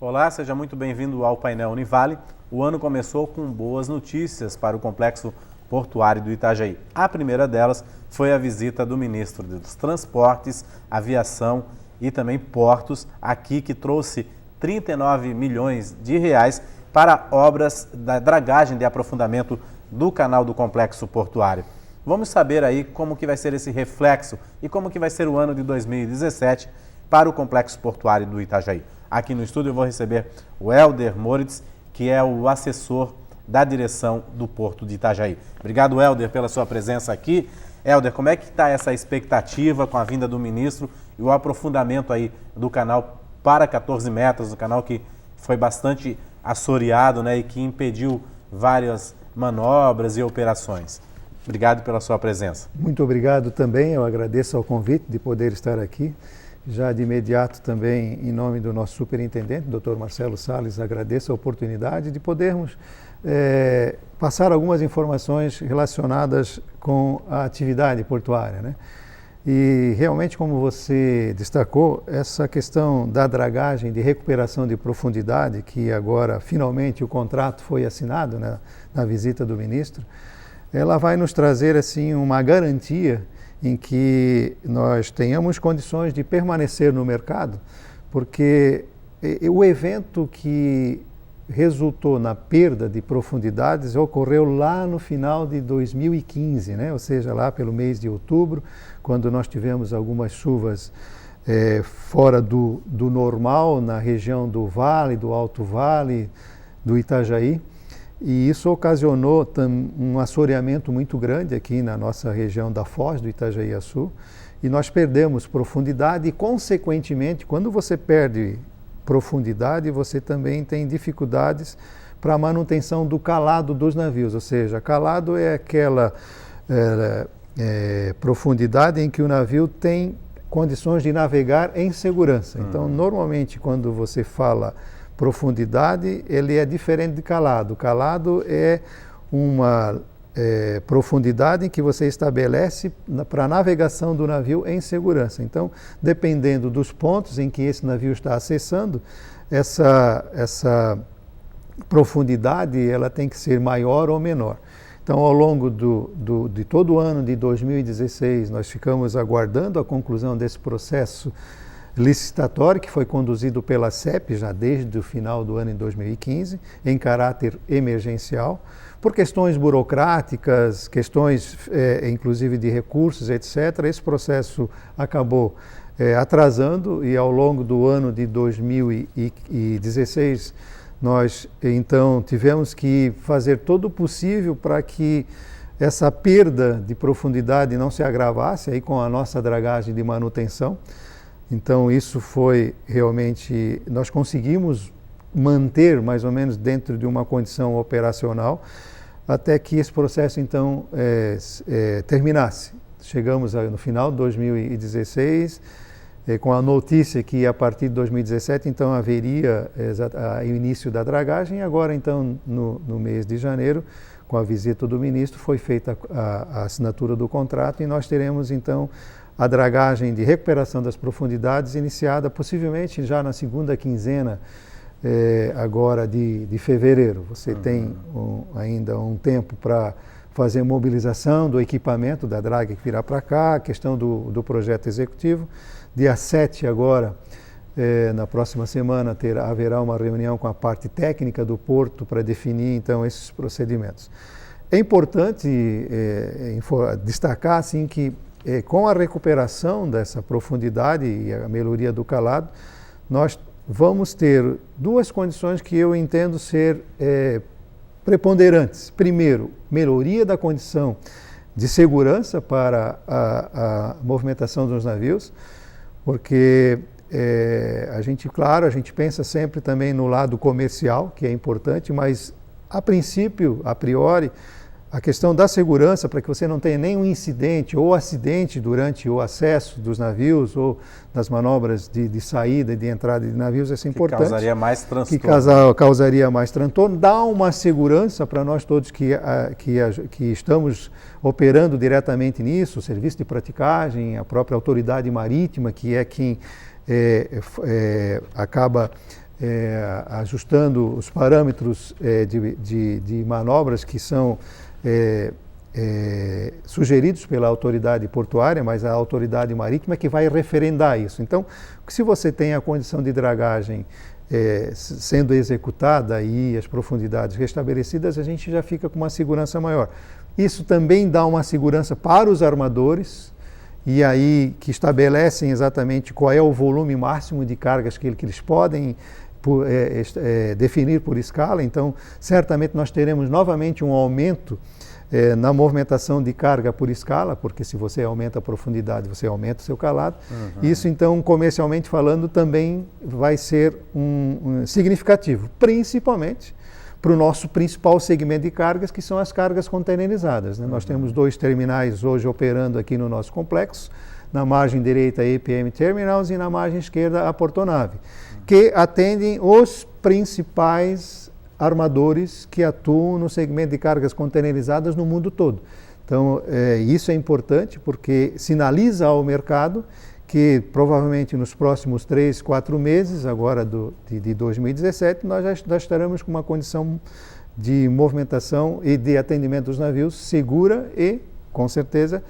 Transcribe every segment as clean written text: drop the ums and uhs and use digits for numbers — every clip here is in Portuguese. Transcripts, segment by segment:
Olá, seja muito bem-vindo ao painel Univale. O ano começou com boas notícias para o complexo portuário do Itajaí. A primeira delas foi a visita do ministro dos Transportes, Aviação e também Portos, aqui que trouxe 39 milhões de reais para obras da dragagem de aprofundamento do canal do complexo portuário. Vamos saber aí como que vai ser esse reflexo e como que vai ser o ano de 2017 para o complexo portuário do Itajaí. Aqui no estúdio eu vou receber o Helder Moritz, que é o assessor da direção do Porto de Itajaí. Obrigado, Helder, pela sua presença aqui. Helder, como é que está essa expectativa com a vinda do ministro e o aprofundamento aí do canal para 14 metros, um canal que foi bastante assoreado, né, e que impediu várias manobras e operações? Obrigado pela sua presença. Muito obrigado também, eu agradeço ao convite de poder estar aqui. Já de imediato também, em nome do nosso superintendente, Dr. Marcelo Salles, agradeço a oportunidade de podermos passar algumas informações relacionadas com a atividade portuária, né? E realmente, como você destacou, essa questão da dragagem de recuperação de profundidade, que agora finalmente o contrato foi assinado, né, na visita do ministro, ela vai nos trazer assim uma garantia em que nós tenhamos condições de permanecer no mercado, porque o evento que resultou na perda de profundidades ocorreu lá no final de 2015, né? Ou seja, lá pelo mês de outubro, quando nós tivemos algumas chuvas fora do normal na região do Vale, do Alto Vale, do Itajaí. E isso ocasionou um assoreamento muito grande aqui na nossa região da Foz do Itajaí-Açu, e nós perdemos profundidade e, consequentemente, quando você perde profundidade, você também tem dificuldades para a manutenção do calado dos navios, ou seja, calado é aquela profundidade em que o navio tem condições de navegar em segurança. Então, normalmente, quando você fala profundidade, ele é diferente de calado. Calado é uma profundidade em que você estabelece para a navegação do navio em segurança. Então, dependendo dos pontos em que esse navio está acessando, essa profundidade ela tem que ser maior ou menor. Então, ao longo de todo o ano de 2016, nós ficamos aguardando a conclusão desse processo licitatório que foi conduzido pela CEP já desde o final do ano em 2015, em caráter emergencial, por questões burocráticas, questões inclusive de recursos, etc. Esse processo acabou atrasando, e ao longo do ano de 2016 nós então tivemos que fazer todo o possível para que essa perda de profundidade não se agravasse aí com a nossa dragagem de manutenção. Então, isso foi realmente, nós conseguimos manter mais ou menos dentro de uma condição operacional até que esse processo, então, terminasse. Chegamos no final de 2016 com a notícia que a partir de 2017, então, haveria o início da dragagem, e agora, então, no mês de janeiro, com a visita do ministro, foi feita a assinatura do contrato e nós teremos, então, a dragagem de recuperação das profundidades iniciada possivelmente já na segunda quinzena agora de fevereiro. Você tem ainda um tempo para fazer mobilização do equipamento da draga que virá para cá, a questão do projeto executivo. Dia 7 agora, na próxima semana, haverá uma reunião com a parte técnica do Porto para definir então esses procedimentos. É importante destacar assim que com a recuperação dessa profundidade e a melhoria do calado, nós vamos ter duas condições que eu entendo ser preponderantes. Primeiro, melhoria da condição de segurança para a movimentação dos navios, porque a gente pensa sempre também no lado comercial, que é importante, mas a princípio, a priori, a questão da segurança, para que você não tenha nenhum incidente ou acidente durante o acesso dos navios ou das manobras de saída e de entrada de navios, isso é importante. Que causaria mais transtorno. Que causaria mais transtorno, dá uma segurança para nós todos que estamos operando diretamente nisso, o serviço de praticagem, a própria autoridade marítima, que é quem acaba ajustando os parâmetros de manobras que são sugeridos pela autoridade portuária, mas a autoridade marítima que vai referendar isso. Então, se você tem a condição de dragagem sendo executada e as profundidades restabelecidas, a gente já fica com uma segurança maior. Isso também dá uma segurança para os armadores, e aí que estabelecem exatamente qual é o volume máximo de cargas que eles podem definir por escala. Então, certamente nós teremos novamente um aumento na movimentação de carga por escala, porque se você aumenta a profundidade, você aumenta o seu calado. Isso, então, comercialmente falando, também vai ser significativo, principalmente para o nosso principal segmento de cargas, que são as cargas containerizadas, né? Nós temos 2 terminais hoje operando aqui no nosso complexo, na margem direita a EPM Terminals e na margem esquerda a Portonave, que atendem os principais armadores que atuam no segmento de cargas containerizadas no mundo todo. Então, isso é importante porque sinaliza ao mercado que provavelmente nos próximos 3, 4 meses, agora de 2017, nós já estaremos com uma condição de movimentação e de atendimento dos navios segura e, com certeza,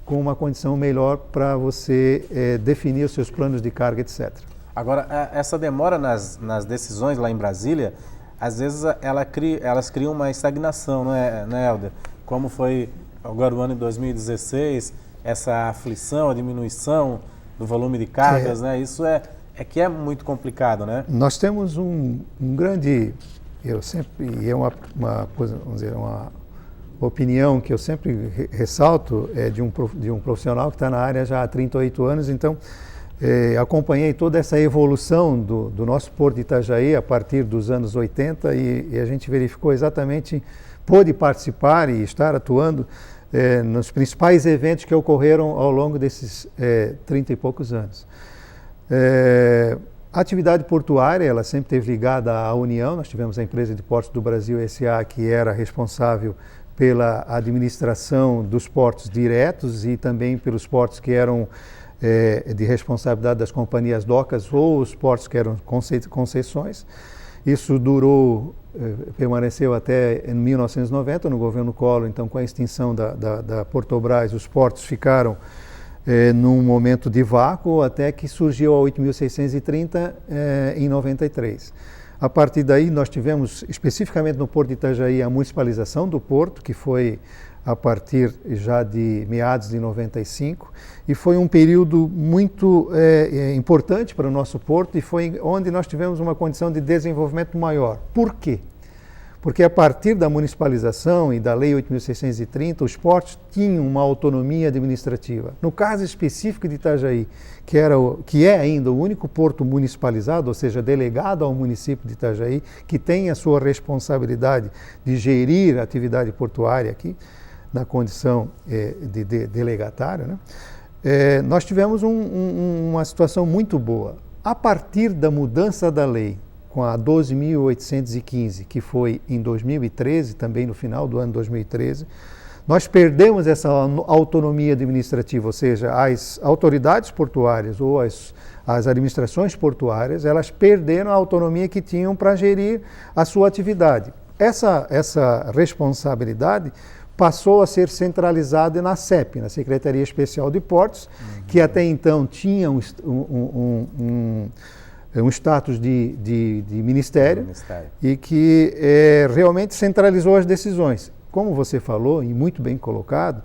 com uma condição melhor para você definir os seus planos de carga, etc. Agora, essa demora nas decisões lá em Brasília, às vezes elas criam uma estagnação, não é, Helder? Como foi agora o ano de 2016, essa aflição, a diminuição do volume de cargas, né? Isso é muito complicado, né? Nós temos um grande, e é uma coisa, vamos dizer, uma opinião que eu sempre ressalto, de um profissional que está na área já há 38 anos, então acompanhei toda essa evolução do nosso Porto de Itajaí a partir dos anos 80 e a gente verificou exatamente, pôde participar e estar atuando nos principais eventos que ocorreram ao longo desses 30 e poucos anos. A atividade portuária, ela sempre esteve ligada à União. Nós tivemos a Empresa de Portos do Brasil, S.A., que era responsável pela administração dos portos diretos e também pelos portos que eram de responsabilidade das companhias docas ou os portos que eram concessões. Isso permaneceu até em 1990, no governo Collor. Então, com a extinção da Portobras, os portos ficaram num momento de vácuo, até que surgiu a 8.630 em 93. A partir daí, nós tivemos, especificamente no Porto de Itajaí, a municipalização do porto, que foi a partir já de meados de 95, e foi um período muito importante para o nosso porto e foi onde nós tivemos uma condição de desenvolvimento maior. Por quê? Porque a partir da municipalização e da Lei 8.630, os portos tinham uma autonomia administrativa. No caso específico de Itajaí, que é ainda o único porto municipalizado, ou seja, delegado ao município de Itajaí, que tem a sua responsabilidade de gerir a atividade portuária aqui, na condição de delegatário, né? Nós tivemos uma situação muito boa. A partir da mudança da lei, com a 12.815, que foi em 2013, também no final do ano 2013, nós perdemos essa autonomia administrativa, ou seja, as autoridades portuárias ou as administrações portuárias, elas perderam a autonomia que tinham para gerir a sua atividade. Essa responsabilidade passou a ser centralizada na SEP, na Secretaria Especial de Portos, que até então tinha um status de ministério e que realmente centralizou as decisões. Como você falou, e muito bem colocado,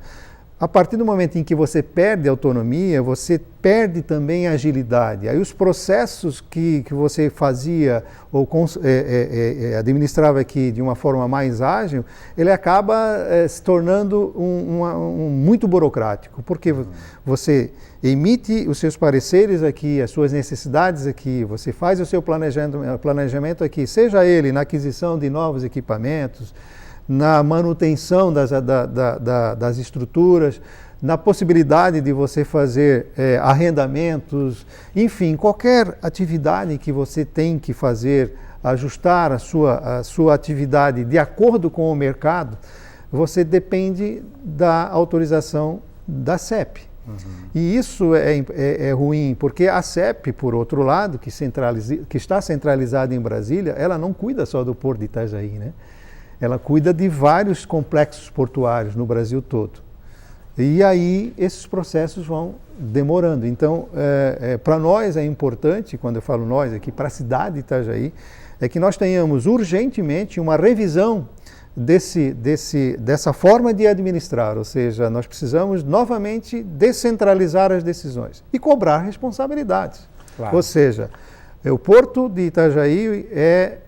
a partir do momento em que você perde autonomia, você perde também a agilidade. Aí os processos que você fazia ou administrava aqui de uma forma mais ágil, ele acaba se tornando muito burocrático, porque você emite os seus pareceres aqui, as suas necessidades aqui, você faz o seu planejamento aqui, seja ele na aquisição de novos equipamentos, na manutenção das estruturas, na possibilidade de você fazer arrendamentos, enfim, qualquer atividade que você tem que fazer, ajustar a sua atividade de acordo com o mercado, você depende da autorização da SEP, E isso é ruim, porque a CEP, por outro lado, que está centralizada em Brasília, ela não cuida só do Porto de Itajaí, né? Ela cuida de vários complexos portuários no Brasil todo. E aí esses processos vão demorando. Então, para nós é importante, quando eu falo nós aqui, para a cidade de Itajaí, é que nós tenhamos urgentemente uma revisão dessa forma de administrar, ou seja, nós precisamos novamente descentralizar as decisões e cobrar responsabilidades. Claro. Ou seja, o Porto de Itajaí é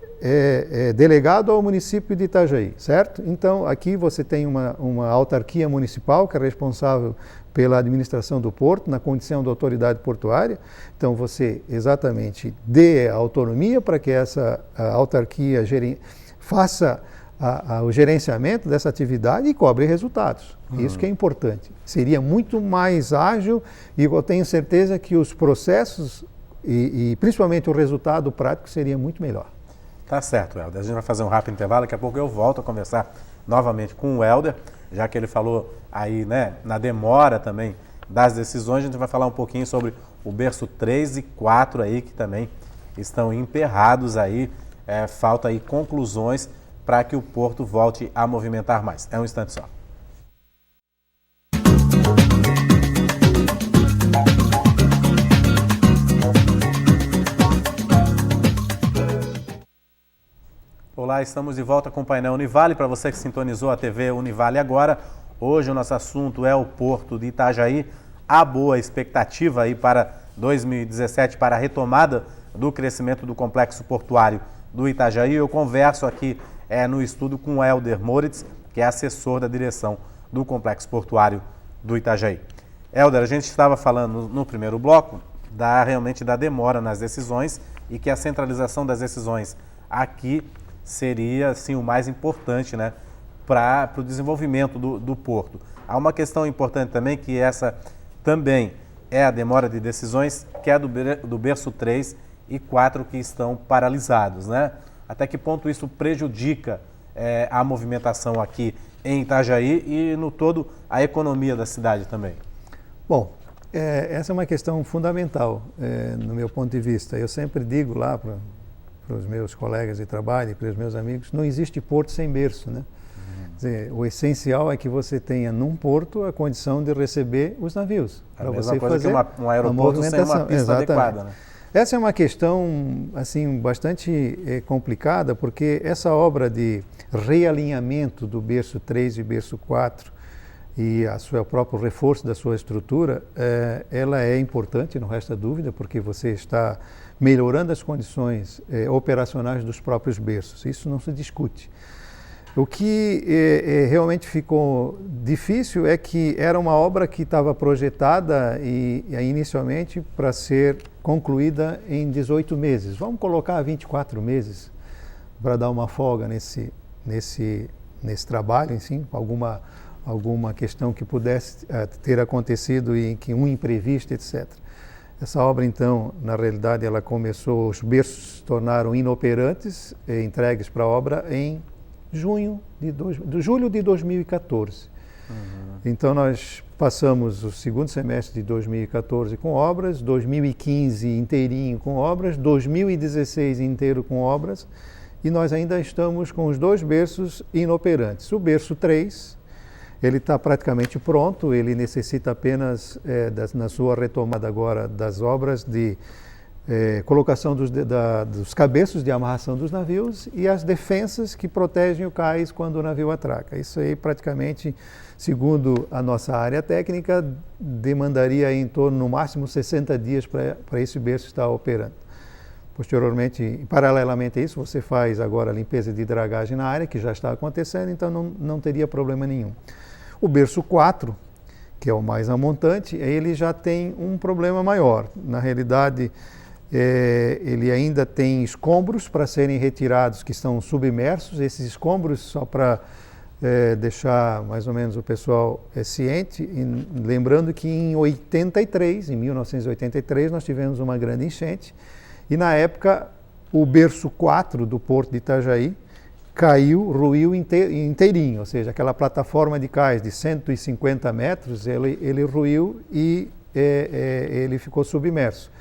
delegado ao município de Itajaí, certo? Então, aqui você tem uma autarquia municipal que é responsável pela administração do porto, na condição de autoridade portuária. Então, você exatamente dê autonomia para que essa autarquia faça o gerenciamento dessa atividade e cobre resultados. Isso que é importante. Seria muito mais ágil e eu tenho certeza que os processos e principalmente o resultado prático seria muito melhor. Tá certo, Helder. A gente vai fazer um rápido intervalo, daqui a pouco eu volto a conversar novamente com o Helder, já que ele falou aí, né, na demora também das decisões, a gente vai falar um pouquinho sobre o berço 3 e 4 aí, que também estão emperrados aí, falta aí conclusões para que o Porto volte a movimentar mais. É um instante só. Olá, estamos de volta com o painel Univale. Para você que sintonizou a TV Univale agora, hoje o nosso assunto é o Porto de Itajaí. Há boa expectativa aí para 2017, para a retomada do crescimento do complexo portuário do Itajaí. Eu converso aqui no estúdio com o Helder Moritz, que é assessor da direção do complexo portuário do Itajaí. Helder, a gente estava falando no primeiro bloco realmente da demora nas decisões e que a centralização das decisões aqui seria assim, o mais importante, né, para o desenvolvimento do porto. Há uma questão importante também, que essa também é a demora de decisões, que é do berço 3 e 4 que estão paralisados, né? Até que ponto isso prejudica a movimentação aqui em Itajaí e no todo a economia da cidade também? Bom, essa é uma questão fundamental no meu ponto de vista. Eu sempre digo lá para os meus colegas de trabalho e para os meus amigos, não existe porto sem berço, né? Quer dizer, o essencial é que você tenha num porto a condição de receber os navios. É a mesma coisa que um aeroporto sem uma pista adequada, né? Essa é uma questão assim, bastante complicada, porque essa obra de realinhamento do berço 3 e berço 4 e o próprio reforço da sua estrutura, ela é importante, não resta dúvida, porque você está melhorando as condições operacionais dos próprios berços. Isso não se discute. O que realmente ficou difícil é que era uma obra que estava projetada inicialmente para ser concluída em 18 meses. Vamos colocar 24 meses para dar uma folga nesse trabalho, enfim, alguma questão que pudesse ter acontecido e que um imprevisto, etc. Essa obra, então, na realidade, ela começou, os berços se tornaram inoperantes, entregues para a obra em julho de 2014. Então, nós passamos o segundo semestre de 2014 com obras, 2015 inteirinho com obras, 2016 inteiro com obras, e nós ainda estamos com os dois berços inoperantes. O berço 3, ele está praticamente pronto, ele necessita apenas, na sua retomada agora das obras, de colocação dos cabeços de amarração dos navios e as defensas que protegem o cais quando o navio atraca. Isso aí praticamente, segundo a nossa área técnica, demandaria em torno, no máximo, 60 dias para esse berço estar operando. Posteriormente, paralelamente a isso, você faz agora a limpeza de dragagem na área, que já está acontecendo, então não teria problema nenhum. O berço 4, que é o mais amontante, ele já tem um problema maior. Na realidade, ele ainda tem escombros para serem retirados que estão submersos. Esses escombros, só para deixar mais ou menos o pessoal ciente, lembrando que em 1983, nós tivemos uma grande enchente e na época o berço 4 do Porto de Itajaí caiu, ruiu inteirinho, ou seja, aquela plataforma de cais de 150 metros, ele ruiu e ele ficou submerso.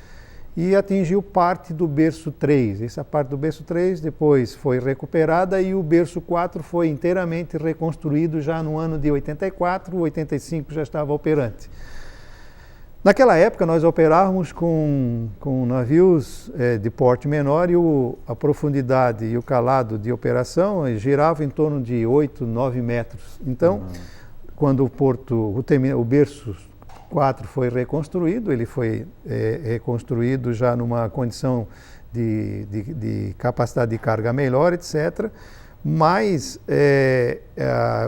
E atingiu parte do berço 3. Essa parte do berço 3 depois foi recuperada e o berço 4 foi inteiramente reconstruído já no ano de 84, 85 já estava operante. Naquela época nós operávamos com navios de porte menor e a profundidade e o calado de operação girava em torno de 8, 9 metros. Então, quando o berço 4 foi reconstruído, ele foi reconstruído já numa condição de capacidade de carga melhor, etc. Mas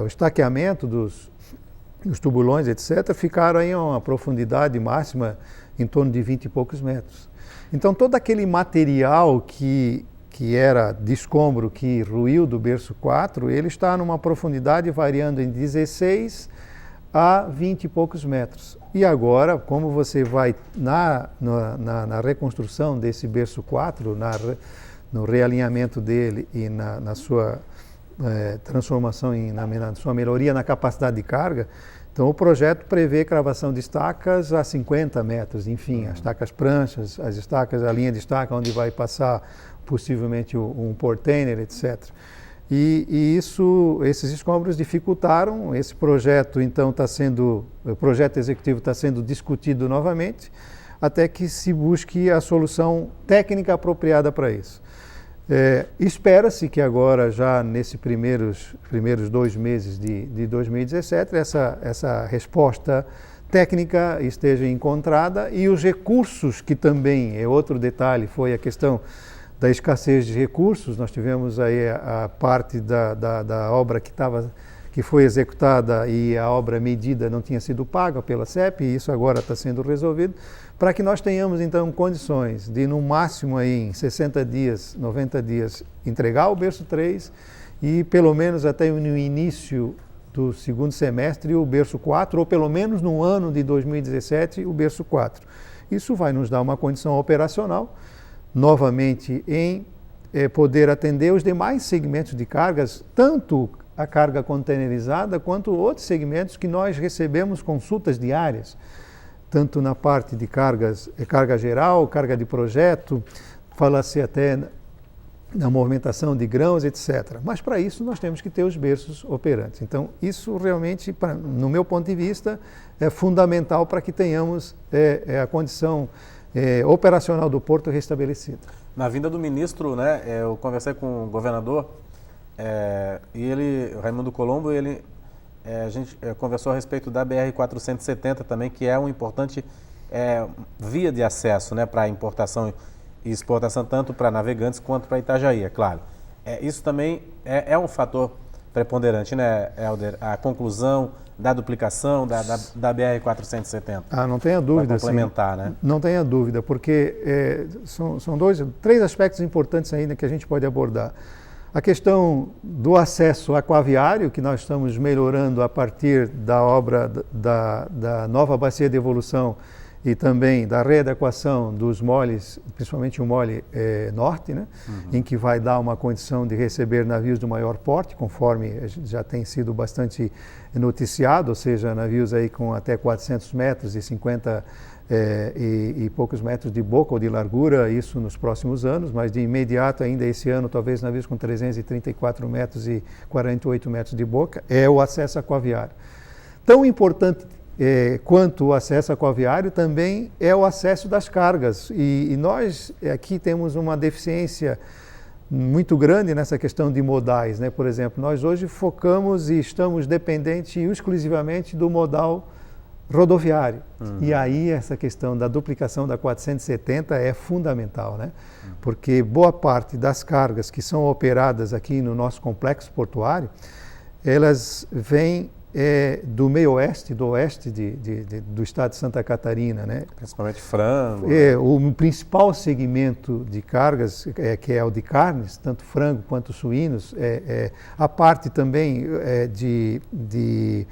o estaqueamento os tubulões, etc., ficaram aí a uma profundidade máxima em torno de 20 e poucos metros. Então, todo aquele material que era de escombro, que ruiu do berço 4, ele está numa profundidade variando em 16 a 20 e poucos metros. E agora, como você vai na reconstrução desse berço 4, no realinhamento dele e na sua transformação, na sua melhoria na capacidade de carga, então o projeto prevê cravação de estacas a 50 metros, enfim, as estacas pranchas, as estacas, a linha de estaca onde vai passar possivelmente um portainer, etc. E esses escombros dificultaram. Esse projeto, então, o projeto executivo está sendo discutido novamente, até que se busque a solução técnica apropriada para isso. Espera-se que agora, já nesses primeiros 2 meses de 2017, essa resposta técnica esteja encontrada e os recursos, que também é outro detalhe, foi a questão da escassez de recursos. Nós tivemos aí a parte da obra que foi executada e a obra medida não tinha sido paga pela CEP, e isso agora está sendo resolvido, para que nós tenhamos então condições de, no máximo aí, em 60 dias, 90 dias, entregar o berço 3 e pelo menos até no início do segundo semestre o berço 4, ou pelo menos no ano de 2017 o berço 4. Isso vai nos dar uma condição operacional, novamente, em poder atender os demais segmentos de cargas, tanto a carga containerizada quanto outros segmentos que nós recebemos consultas diárias, tanto na parte de carga geral, carga de projeto, fala-se até na movimentação de grãos, etc. Mas para isso nós temos que ter os berços operantes. Então isso realmente, no meu ponto de vista, é fundamental para que tenhamos a condição operacional do porto restabelecida. Na vinda do ministro, né, eu conversei com o governador e Raimundo Colombo, a gente conversou a respeito da BR-470 também, que é uma importante via de acesso, né, para importação e exportação, tanto para navegantes quanto para Itajaí, é claro. Isso também é um fator preponderante, né, Helder? A conclusão da duplicação da BR-470. Não tenha dúvida. Para complementar, né? Não tenha dúvida, porque são 3 aspectos importantes ainda que a gente pode abordar. A questão do acesso aquaviário, que nós estamos melhorando a partir da obra da nova bacia de evolução e também da readequação dos moles, principalmente o mole norte, né? Em que vai dar uma condição de receber navios de maior porte, conforme já tem sido bastante noticiado, ou seja, navios aí com até 400 metros e 50 e poucos metros de boca ou de largura, isso nos próximos anos, mas de imediato ainda esse ano, talvez navios com 334 metros e 48 metros de boca, é o acesso aquaviário. Tão importante quanto o acesso aquaviário também é o acesso das cargas, e nós aqui temos uma deficiência muito grande nessa questão de modais, né? Por exemplo, nós hoje focamos e estamos dependentes exclusivamente do modal rodoviário. E aí essa questão da duplicação da 470 é fundamental, né? Porque boa parte das cargas que são operadas aqui no nosso complexo portuário, elas vêm do meio oeste, do oeste do estado de Santa Catarina, né? Principalmente frango. O principal segmento de cargas, que é o de carnes, tanto frango quanto suínos, a parte também de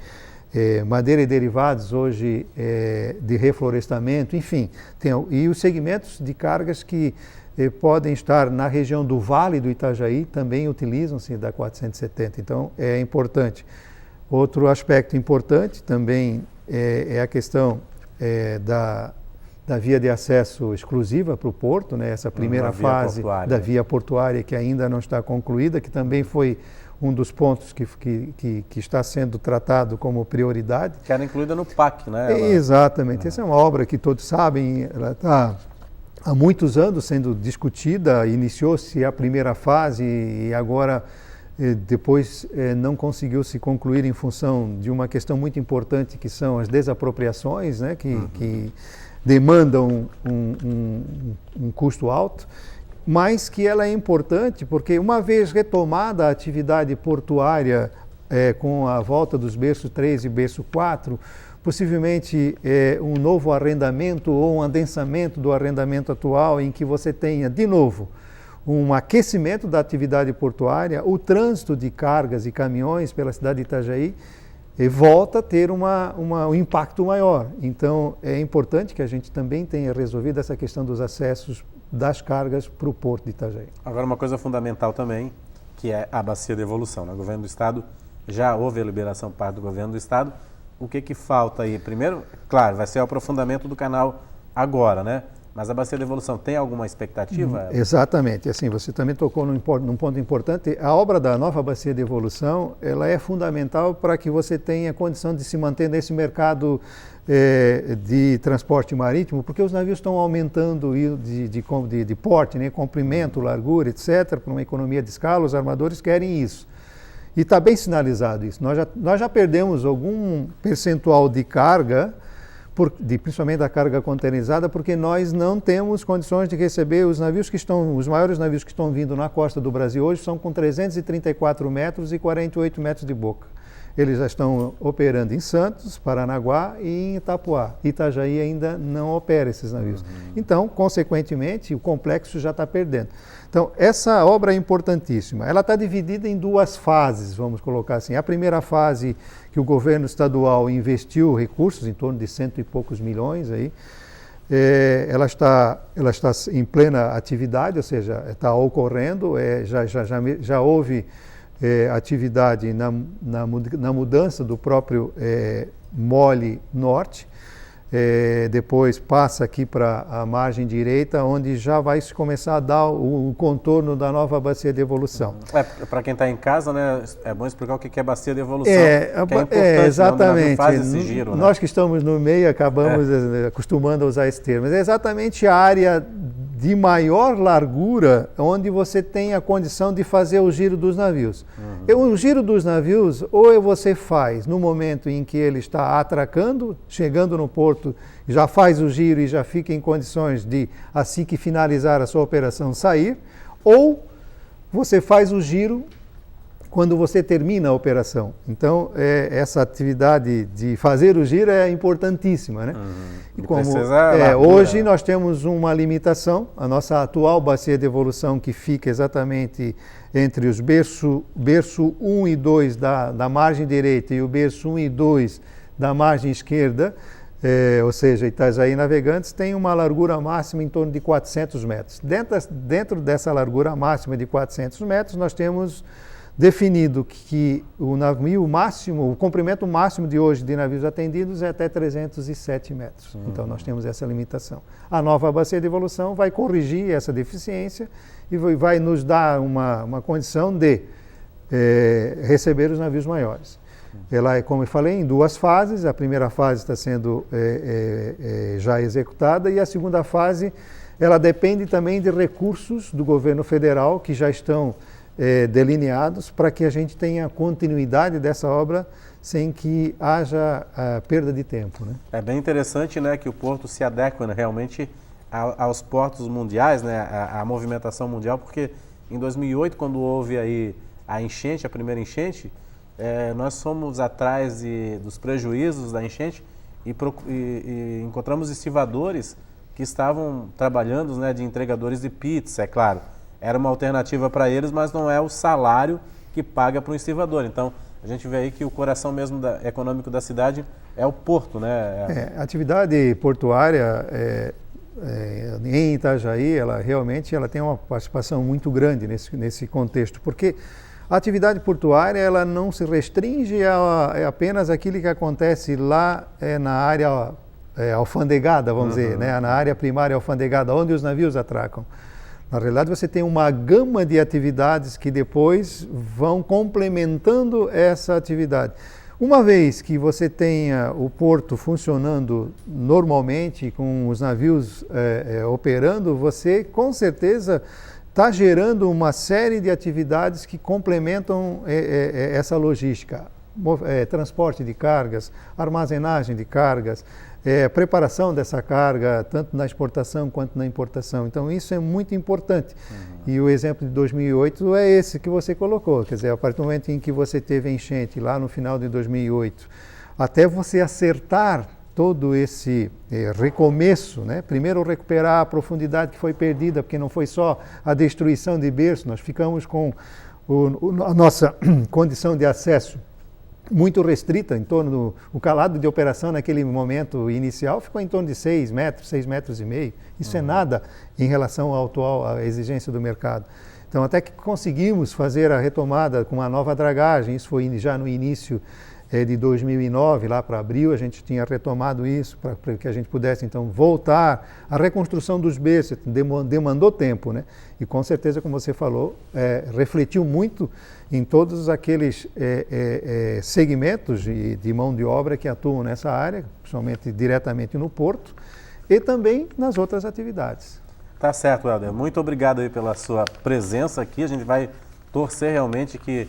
madeira e derivados hoje de reflorestamento, enfim, e os segmentos de cargas que podem estar na região do Vale do Itajaí, também utilizam-se da 470, então é importante. Outro aspecto importante também é a questão da via de acesso exclusiva para o porto, né? Essa primeira fase da via portuária que ainda não está concluída, que também foi um dos pontos que está sendo tratado como prioridade. Que era incluída no PAC, né? Exatamente. Essa é uma obra que todos sabem, ela está há muitos anos sendo discutida, iniciou-se a primeira fase e agora depois não conseguiu se concluir em função de uma questão muito importante que são as desapropriações, né? Que demandam um custo alto, mas que ela é importante porque uma vez retomada a atividade portuária com a volta dos berço 3 e berço 4, possivelmente um novo arrendamento ou um adensamento do arrendamento atual em que você tenha, de novo, um aquecimento da atividade portuária, o trânsito de cargas e caminhões pela cidade de Itajaí volta a ter um impacto maior. Então, é importante que a gente também tenha resolvido essa questão dos acessos das cargas para o porto de Itajaí. Agora, uma coisa fundamental também, que é a bacia de evolução. O governo do Estado, já houve a liberação por parte do governo do Estado. O que falta aí? Primeiro, claro, vai ser o aprofundamento do canal agora, né? Mas a bacia de evolução tem alguma expectativa? Exatamente. Assim, você também tocou num ponto importante. A obra da nova bacia de evolução, ela é fundamental para que você tenha condição de se manter nesse mercado de transporte marítimo, porque os navios estão aumentando de porte, né, comprimento, largura, etc., para uma economia de escala. Os armadores querem isso. E está bem sinalizado isso. Nós já perdemos algum percentual de carga, principalmente da carga containerizada, porque nós não temos condições de receber os maiores navios que estão vindo na costa do Brasil hoje são com 334 metros e 48 metros de boca. Eles já estão operando em Santos, Paranaguá e em Itapuá. Itajaí ainda não opera esses navios. Então, consequentemente, o complexo já está perdendo. Então, essa obra é importantíssima. Ela está dividida em duas fases, vamos colocar assim. A primeira fase, que o governo estadual investiu recursos, em torno de 100 e poucos milhões, aí, ela está em plena atividade, ou seja, está ocorrendo, já houve atividade na mudança do próprio mole norte, depois passa aqui para a margem direita, onde já vai se começar a dar o contorno da nova bacia de evolução. Para quem está em casa, né, é bom explicar o que é bacia de evolução. É importante, exatamente. Faz esse giro, nós que estamos no meio acabamos acostumando a usar esse termo. Mas é exatamente a área de maior largura, onde você tem a condição de fazer o giro dos navios. O giro dos navios, ou você faz no momento em que ele está atracando, chegando no porto, já faz o giro e já fica em condições de, assim que finalizar a sua operação, sair, ou você faz o giro quando você termina a operação. Então, essa atividade de fazer o giro é importantíssima, né? E como hoje nós temos uma limitação, a nossa atual bacia de evolução, que fica exatamente entre os berço 1 e 2 da margem direita e o berço 1 e 2 da margem esquerda, ou seja, Itajaí Navegantes, tem uma largura máxima em torno de 400 metros. Dentro dessa largura máxima de 400 metros, nós temos definido que o navio máximo, o comprimento máximo de hoje de navios atendidos é até 307 metros. Então nós temos essa limitação. A nova bacia de evolução vai corrigir essa deficiência e vai nos dar uma condição de receber os navios maiores. Ela é, como eu falei, em duas fases. A primeira fase está sendo já executada e a segunda fase ela depende também de recursos do governo federal que já estão delineados para que a gente tenha continuidade dessa obra sem que haja perda de tempo, né? É bem interessante, né, que o porto se adequa, né, realmente aos portos mundiais, né, à movimentação mundial, porque em 2008, quando houve aí a enchente, a primeira enchente, nós fomos atrás dos prejuízos da enchente e encontramos estivadores que estavam trabalhando, né, de entregadores de pizza, é claro. Era uma alternativa para eles, mas não é o salário que paga para o estivador. Então, a gente vê aí que o coração mesmo econômico da cidade é o porto, né? A atividade portuária em Itajaí, ela realmente tem uma participação muito grande nesse contexto, porque a atividade portuária ela não se restringe a apenas aquilo que acontece lá na área alfandegada, vamos dizer, né? Na área primária alfandegada, onde os navios atracam. Na realidade, você tem uma gama de atividades que depois vão complementando essa atividade. Uma vez que você tenha o porto funcionando normalmente, com os navios operando, você com certeza está gerando uma série de atividades que complementam essa logística. Transporte de cargas, armazenagem de cargas, preparação dessa carga, tanto na exportação quanto na importação. Então, isso é muito importante. E o exemplo de 2008 é esse que você colocou. Quer dizer, a partir do momento em que você teve enchente, lá no final de 2008, até você acertar todo esse recomeço, né? Primeiro recuperar a profundidade que foi perdida, porque não foi só a destruição de berço, nós ficamos com a nossa condição de acesso muito restrita, em torno do calado de operação naquele momento inicial ficou em torno de 6 metros, 6,5 metros. Isso é nada em relação à atual exigência do mercado. Então, até que conseguimos fazer a retomada com uma nova dragagem, isso foi já no início de 2009, lá para abril, a gente tinha retomado isso para que a gente pudesse, então, voltar. A reconstrução dos berços demandou tempo, né? E, com certeza, como você falou, refletiu muito em todos aqueles segmentos de mão de obra que atuam nessa área, principalmente diretamente no porto, e também nas outras atividades. Tá certo, Helder. Muito obrigado aí pela sua presença aqui. A gente vai torcer realmente que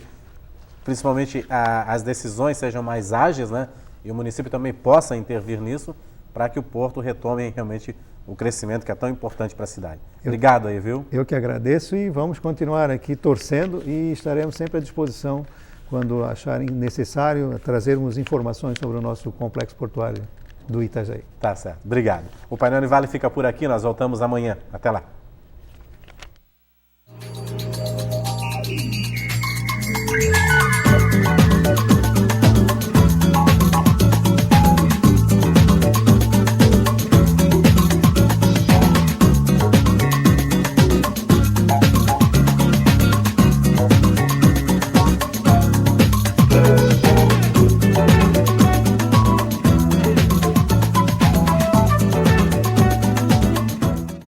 principalmente as decisões sejam mais ágeis, né? E o município também possa intervir nisso para que o porto retome realmente o crescimento que é tão importante para a cidade. Obrigado aí, viu? Eu que agradeço e vamos continuar aqui torcendo e estaremos sempre à disposição quando acharem necessário trazermos informações sobre o nosso complexo portuário do Itajaí. Tá certo. Obrigado. O Painel Univale fica por aqui, nós voltamos amanhã. Até lá.